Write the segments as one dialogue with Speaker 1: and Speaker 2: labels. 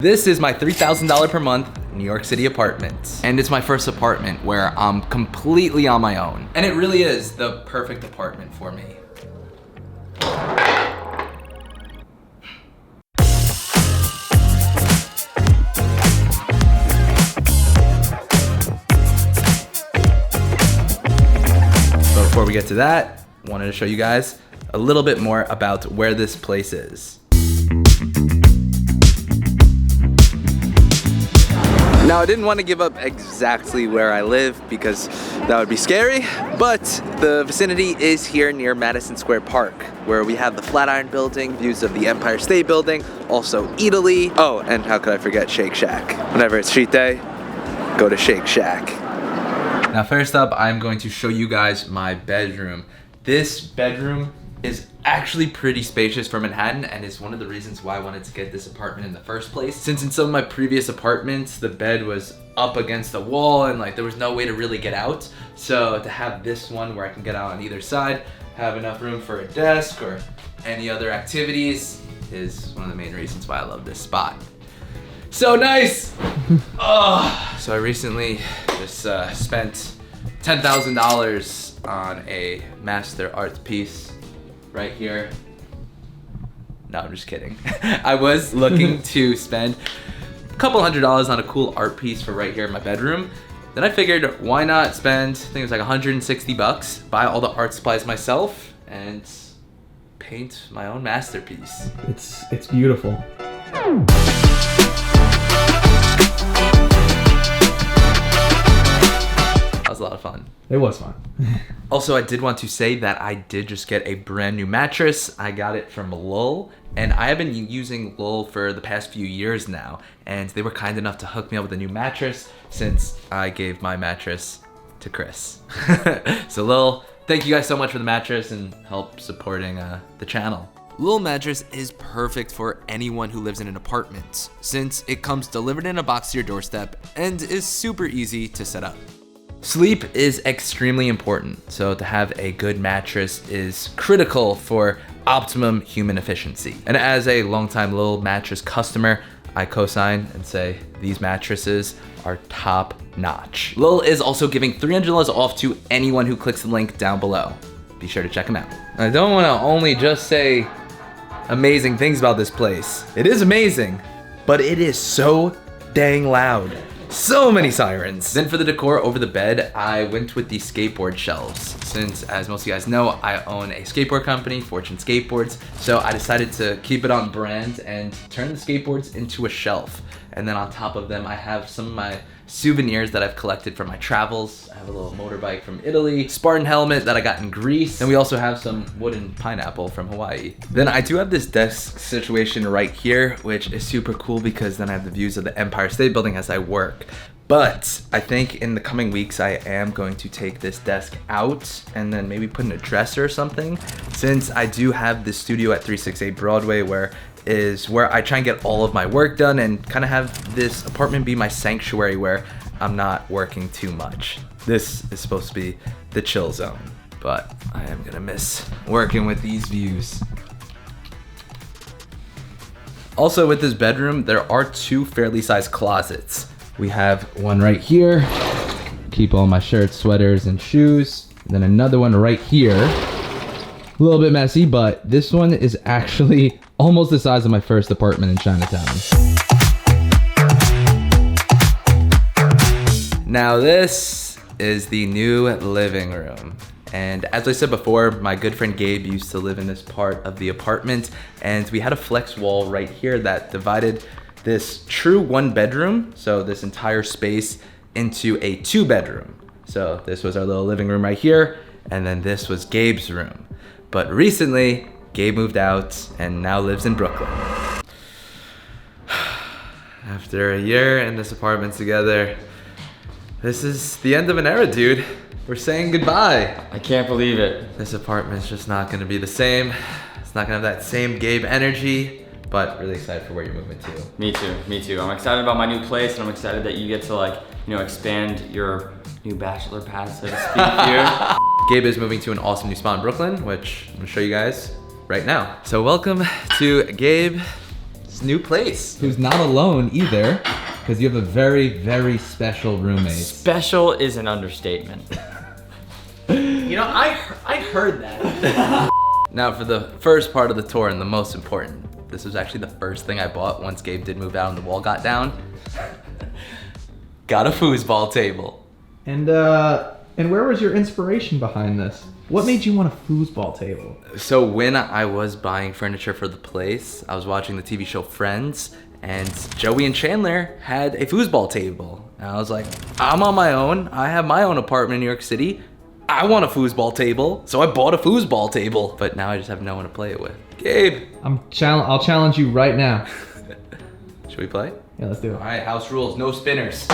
Speaker 1: This is my $3,000 per month New York City apartment. And it's my first apartment where I'm completely on my own. And it really is the perfect apartment for me. But before we get to that, I wanted to show you guys a little bit more about where this place is. Now, I didn't want to give up exactly where I live because that would be scary, but the vicinity is here near Madison Square Park, where we have the Flatiron Building, views of the Empire State Building, also Italy. Oh, and how could I forget Shake Shack? Whenever it's street day, go to Shake Shack. Now, first up, I'm going to show you guys my bedroom. This bedroom is actually pretty spacious for Manhattan and is one of the reasons why I wanted to get this apartment in the first place. Since in some of my previous apartments, the bed was up against the wall and like there was no way to really get out. So to have this one where I can get out on either side, have enough room for a desk or any other activities is one of the main reasons why I love this spot. So nice! Oh, so I recently just spent $10,000 on a master art piece right here. No, I'm just kidding. I was looking to spend a couple $100s on a cool art piece for right here in my bedroom. Then I figured, why not spend, I think it was like 160 bucks, buy all the art supplies myself, and paint my own masterpiece.
Speaker 2: It's beautiful.
Speaker 1: That was a lot of fun.
Speaker 2: It was fun.
Speaker 1: Also, I did want to say that I did just get a brand new mattress. I got it from Lul, and I have been using Lul for the past few years now, and they were kind enough to hook me up with a new mattress since I gave my mattress to Chris. So Lul, thank you guys so much for the mattress and help supporting the channel. Lul mattress is perfect for anyone who lives in an apartment since it comes delivered in a box to your doorstep and is super easy to set up. Sleep is extremely important, so to have a good mattress is critical for optimum human efficiency. And as a longtime Lul mattress customer, I co-sign and say these mattresses are top notch. Lul is also giving $300 off to anyone who clicks the link down below. Be sure to check them out. I don't want to only just say amazing things about this place. It is amazing, but it is so dang loud. So many sirens. Then for the decor over the bed, I went with the skateboard shelves. Since, as most of you guys know, I own a skateboard company, Fortune Skateboards. So I decided to keep it on brand and turn the skateboards into a shelf. And then on top of them, I have some of my souvenirs that I've collected from my travels. I have a little motorbike from Italy, Spartan helmet that I got in Greece, and we also have some wooden pineapple from Hawaii. Then I do have this desk situation right here, which is super cool because then I have the views of the Empire State Building as I work. But I think in the coming weeks, I am going to take this desk out and then maybe put in a dresser or something, since I do have this studio at 368 Broadway where I try and get all of my work done and kind of have this apartment be my sanctuary where I'm not working too much. This is supposed to be the chill zone, but I am gonna miss working with these views. Also with this bedroom, there are two fairly sized closets. We have one right here, keep all my shirts, sweaters, and shoes. And then another one right here. A little bit messy, but this one is actually almost the size of my first apartment in Chinatown. Now this is the new living room. And as I said before, my good friend Gabe used to live in this part of the apartment, and we had a flex wall right here that divided this true one bedroom, so this entire space, into a 2-bedroom. So this was our little living room right here, and then this was Gabe's room. But recently, Gabe moved out and now lives in Brooklyn. After a year in this apartment together, this is the end of an era, dude. We're saying goodbye.
Speaker 3: I can't believe it.
Speaker 1: This apartment's just not gonna be the same. It's not gonna have that same Gabe energy, but really excited for where you're moving to.
Speaker 3: Me too. I'm excited about my new place, and I'm excited that you get to expand your new bachelor pad, so to speak here.
Speaker 1: Gabe is moving to an awesome new spot in Brooklyn, which I'm gonna show you guys right now. So welcome to Gabe's It's a new place.
Speaker 2: Who's not alone either, because you have a very, very special roommate.
Speaker 3: Special is an understatement.
Speaker 1: You know, I heard that. Now for the first part of the tour and the most important, this was actually the first thing I bought once Gabe did move out and the wall got down. Got a foosball table.
Speaker 2: And where was your inspiration behind this? What made you want a foosball table?
Speaker 1: So when I was buying furniture for the place, I was watching the TV show Friends, and Joey and Chandler had a foosball table. And I was like, I'm on my own. I have my own apartment in New York City. I want a foosball table. So I bought a foosball table. But now I just have no one to play it with. Gabe.
Speaker 2: I'll challenge you right now.
Speaker 1: Should we play?
Speaker 2: Yeah, let's do it.
Speaker 1: All right, house rules, no spinners.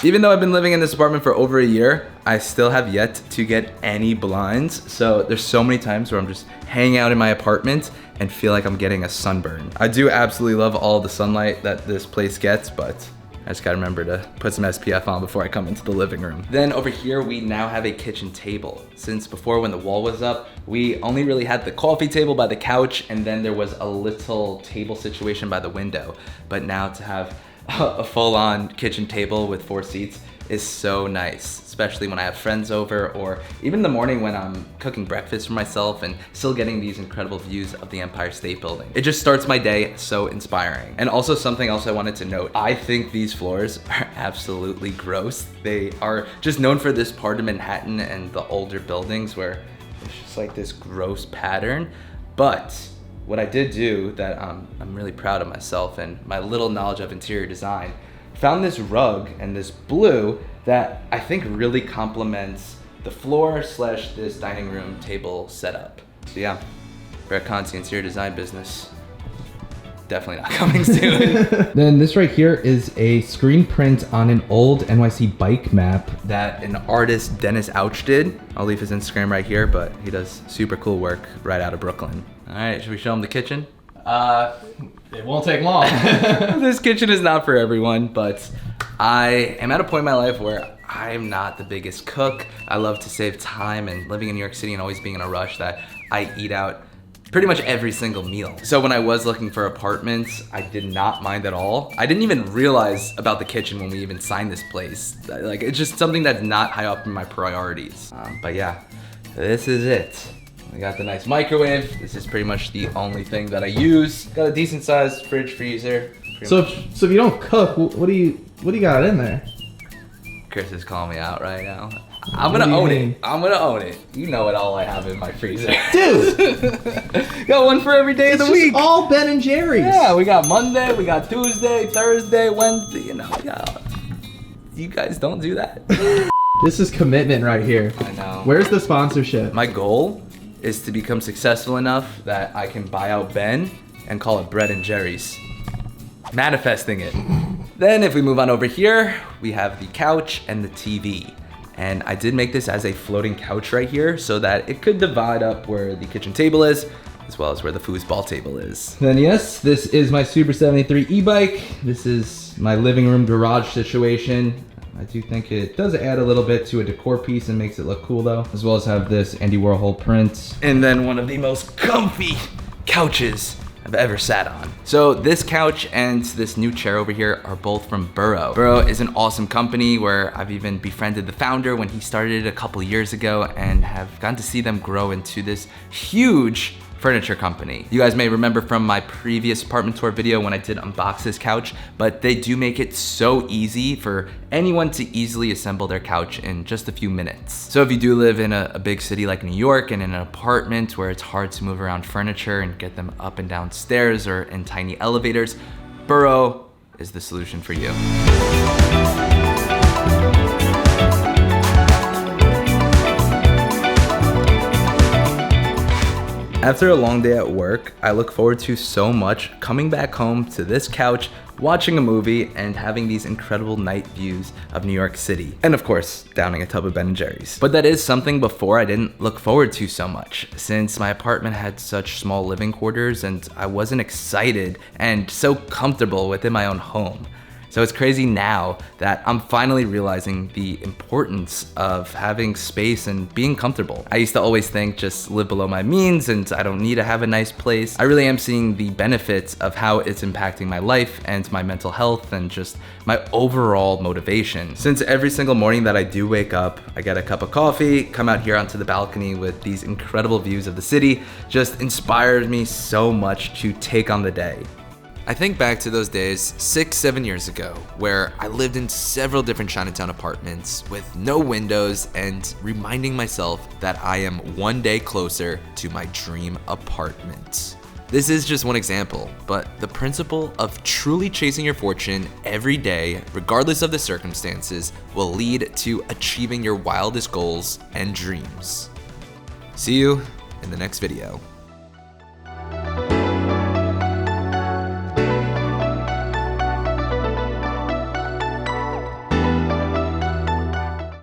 Speaker 1: Even though I've been living in this apartment for over a year, I still have yet to get any blinds. So there's so many times where I'm just hanging out in my apartment and feel like I'm getting a sunburn. I do absolutely love all the sunlight that this place gets, but I just gotta remember to put some SPF on before I come into the living room. Then over here, we now have a kitchen table. Since before when the wall was up, we only really had the coffee table by the couch, and then there was a little table situation by the window. But now to have a full-on kitchen table with 4 seats is so nice, especially when I have friends over, or even in the morning when I'm cooking breakfast for myself and still getting these incredible views of the Empire State Building. It just starts my day so inspiring. And also something else I wanted to note, I think these floors are absolutely gross. They are just known for this part of Manhattan and the older buildings where it's just like this gross pattern. But what I did do that I'm really proud of myself and my little knowledge of interior design, found this rug and this blue that I think really complements the floor / this dining room table setup. So yeah, for a Conti interior design business, definitely not coming soon.
Speaker 2: Then this right here is a screen print on an old NYC bike map
Speaker 1: That an artist, Dennis Ouch, did. I'll leave his Instagram right here, but he does super cool work right out of Brooklyn. All right, should we show him the kitchen?
Speaker 2: It won't take long.
Speaker 1: This kitchen is not for everyone, but I am at a point in my life where I'm not the biggest cook. I love to save time, and living in New York City and always being in a rush, that I eat out pretty much every single meal. So when I was looking for apartments, I did not mind at all. I didn't even realize about the kitchen when we even signed this place. Like, it's just something that's not high up in my priorities. But yeah, this is it. We got the nice microwave. This is pretty much the only thing that I use. Got a decent sized fridge, freezer.
Speaker 2: So if you don't cook, what do you got in there?
Speaker 1: Chris is calling me out right now. I'm gonna own it. I'm gonna own it. You know what all I have in my freezer. Dude! Got one for every day of the week.
Speaker 2: All Ben and Jerry's.
Speaker 1: Yeah, we got Monday, we got Tuesday, Thursday, Wednesday, you know. Yeah. You guys don't do that.
Speaker 2: This is commitment right here.
Speaker 1: I know.
Speaker 2: Where's the sponsorship?
Speaker 1: My goal is to become successful enough that I can buy out Ben and call it Bread and Jerry's. Manifesting it. Then if we move on over here, we have the couch and the TV. And I did make this as a floating couch right here so that it could divide up where the kitchen table is, as well as where the foosball table is.
Speaker 2: Then yes, this is my Super 73 e-bike. This is my living room garage situation. I do think it does add a little bit to a decor piece and makes it look cool though, as well as have this Andy Warhol print.
Speaker 1: And then one of the most comfy couches I've ever sat on. So this couch and this new chair over here are both from Burrow. Burrow is an awesome company where I've even befriended the founder when he started it a couple years ago and have gotten to see them grow into this huge furniture company. You guys may remember from my previous apartment tour video when I did unbox this couch, but they do make it so easy for anyone to easily assemble their couch in just a few minutes. So if you do live in a big city like New York and in an apartment where it's hard to move around furniture and get them up and down stairs or in tiny elevators, Burrow is the solution for you. After a long day at work, I look forward to so much coming back home to this couch, watching a movie, and having these incredible night views of New York City. And of course, downing a tub of Ben & Jerry's. But that is something before I didn't look forward to so much, since my apartment had such small living quarters and I wasn't excited and so comfortable within my own home. So it's crazy now that I'm finally realizing the importance of having space and being comfortable. I used to always think just live below my means and I don't need to have a nice place. I really am seeing the benefits of how it's impacting my life and my mental health and just my overall motivation. Since every single morning that I do wake up, I get a cup of coffee, come out here onto the balcony with these incredible views of the city, just inspires me so much to take on the day. I think back to those days 6-7 years ago where I lived in several different Chinatown apartments with no windows and reminding myself that I am one day closer to my dream apartment. This is just one example, but the principle of truly chasing your fortune every day, regardless of the circumstances, will lead to achieving your wildest goals and dreams. See you in the next video.